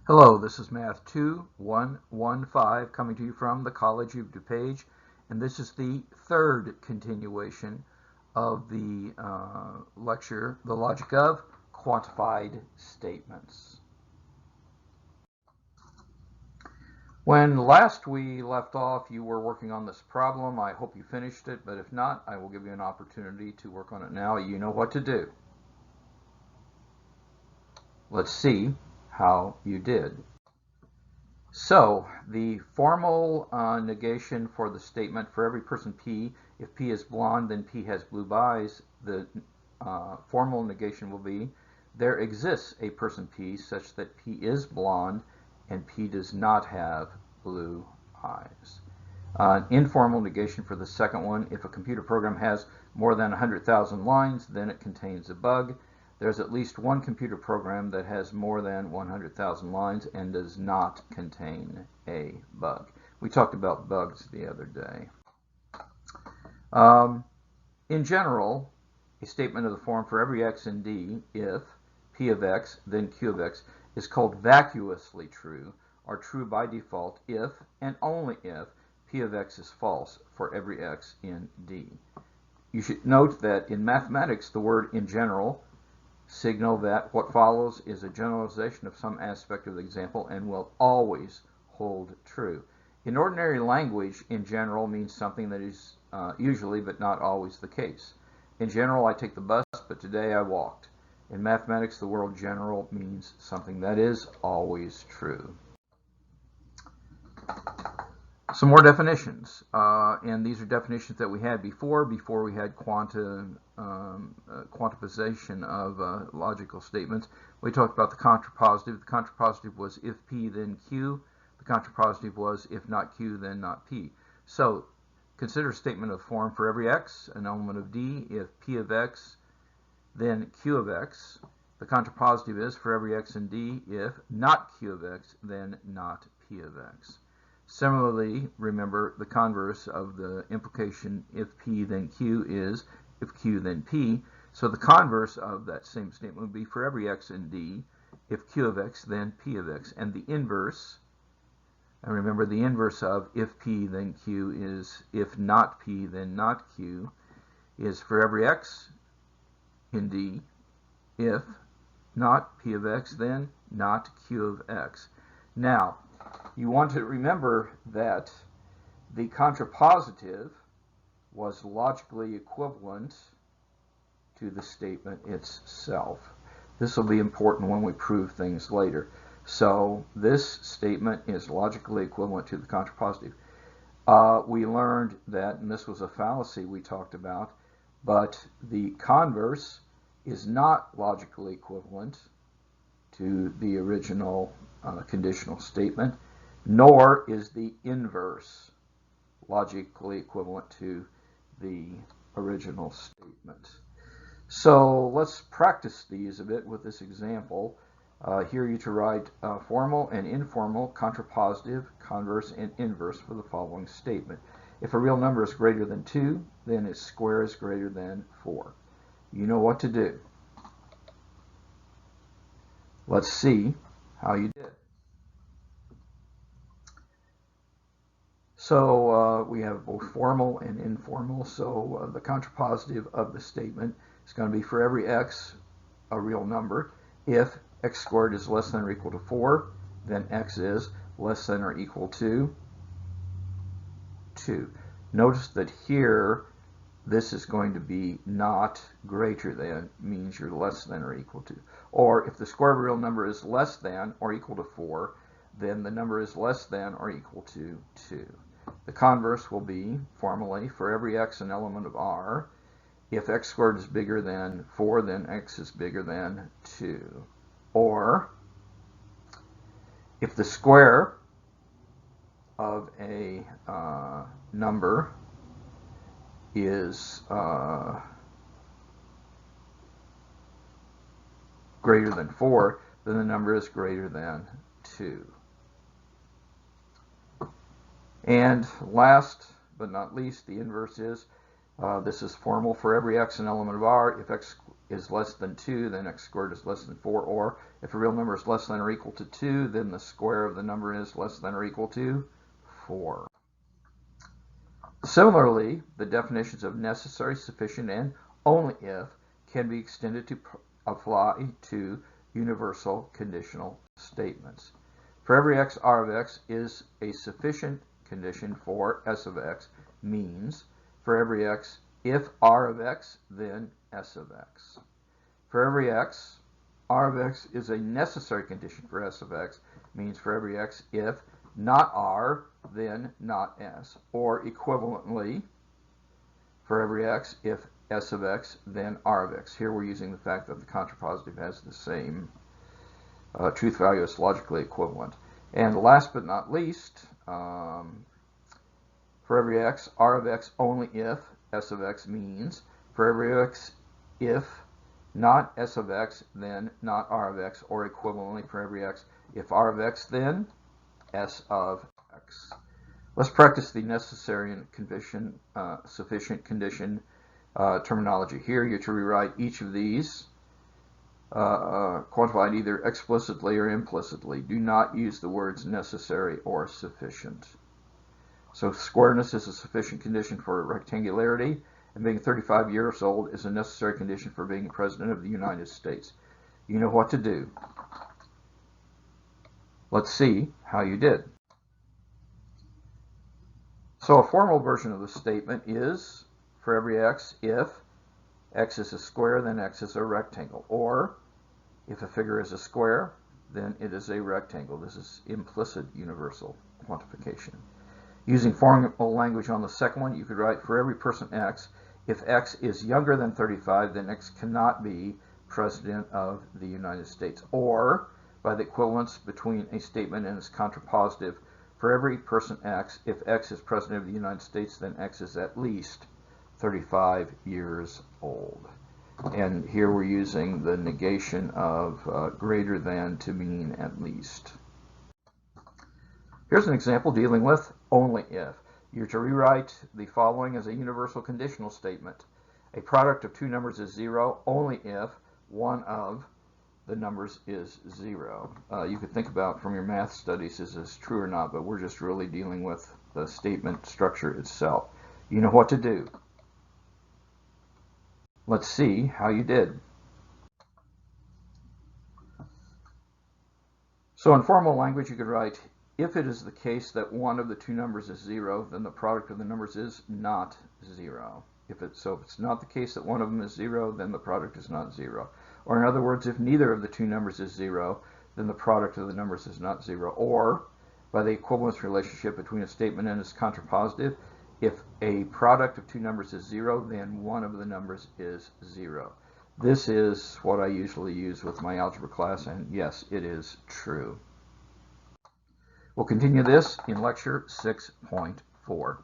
Hello, this is Math 2115 coming to you from the College of DuPage, and this is the third continuation of the lecture, The Logic of Quantified Statements. When last we left off, you were working on this problem. I hope you finished it, but if not, I will give you an opportunity to work on it now. You know what to do. Let's see how you did. So the formal negation for the statement for every person P, if P is blonde, then P has blue eyes, the formal negation will be there exists a person P such that P is blonde and P does not have blue eyes. Informal negation for the second one, if a computer program has more than 100,000 lines, then it contains a bug. There's at least one computer program that has more than 100,000 lines and does not contain a bug. We talked about bugs the other day. In general, a statement of the form for every x in D, if P of x, then Q of x, is called vacuously true, or true by default if and only if P of x is false for every x in D. You should note that in mathematics, the word in general signal that what follows is a generalization of some aspect of the example and will always hold true. In ordinary language, in general means something that is usually but not always the case. In general, I take the bus, but today I walked. In mathematics, the word general means something that is always true. Some more definitions, and these are definitions that we had before we had quantification of logical statements. We talked about the contrapositive. The contrapositive was if P, then Q. The contrapositive was if not Q, then not P. So consider a statement of form for every x, an element of D, if P of x, then Q of x. The contrapositive is for every x in D, if not Q of x, then not P of x. Similarly, remember the converse of the implication if P then Q is if Q then P. So the converse of that same statement would be for every x in D, if Q of x then P of x. And the inverse, and remember the inverse of if P then Q is if not P then not Q, is for every x in D, if not P of x then not Q of x. Now, you want to remember that the contrapositive was logically equivalent to the statement itself. This will be important when we prove things later. So this statement is logically equivalent to the contrapositive. We learned that, and this was a fallacy we talked about, but the converse is not logically equivalent to the original conditional statement, nor is the inverse logically equivalent to the original statement. So let's practice these a bit with this example. Here you to write formal and informal, contrapositive, converse, and inverse for the following statement. If a real number is greater than 2, then its square is greater than 4. You know what to do. Let's see how you did. So we have both formal and informal. So the contrapositive of the statement is going to be for every x, a real number, if x squared is less than or equal to 4, then x is less than or equal to 2. Notice that here this is going to be not greater than, means you're less than or equal to. Or if the square of a real number is less than or equal to 4, then the number is less than or equal to 2. The converse will be, formally, for every x an element of R. If x squared is bigger than 4, then x is bigger than 2. Or, if the square of a number is greater than 4, then the number is greater than 2. And last but not least, the inverse is This is formal. For every x an element of R, if x is less than 2, then x squared is less than 4. Or if a real number is less than or equal to 2, then the square of the number is less than or equal to 4. Similarly, the definitions of necessary, sufficient, and only if can be extended to apply to universal conditional statements. For every x, R of x is a sufficient condition for S of x means for every x, if R of x, then S of x. For every x, R of x is a necessary condition for S of x means for every x, if not R, then not S. Or equivalently, for every x, if S of x, then R of x. Here we're using the fact that the contrapositive has the same truth value as logically equivalent. And last but not least, for every x, R of x only if S of x means for every x, if not S of x, then not R of x, or equivalently for every x, if R of x, then S of x. Let's practice the necessary and sufficient condition terminology. Here you're to rewrite each of these quantified either explicitly or implicitly. Do not use the words necessary or sufficient. So squareness is a sufficient condition for rectangularity, and being 35 years old is a necessary condition for being President of the United States. You know what to do. Let's see how you did. So a formal version of the statement is for every x, if x is a square, then x is a rectangle. Or if a figure is a square, then it is a rectangle. This is implicit universal quantification. Using formal language on the second one, you could write for every person x, if x is younger than 35, then x cannot be President of the United States. Or, by the equivalence between a statement and its contrapositive, for every person x, if x is President of the United States, then x is at least 35 years old. And here we're using the negation of greater than to mean at least. Here's an example dealing with only if. You're to rewrite the following as a universal conditional statement. A product of two numbers is 0 only if one of the numbers is 0. You could think about from your math studies, is this true or not, but we're just really dealing with the statement structure itself. You know what to do. Let's see how you did. So in formal language, you could write, if it is the case that one of the two numbers is 0, then the product of the numbers is not 0. If it's not the case that one of them is 0, then the product is not 0. Or in other words, if neither of the two numbers is 0, then the product of the numbers is not 0. Or, by the equivalence relationship between a statement and its contrapositive, if a product of two numbers is 0, then one of the numbers is 0. This is what I usually use with my algebra class, and yes, it is true. We'll continue this in lecture 6.4.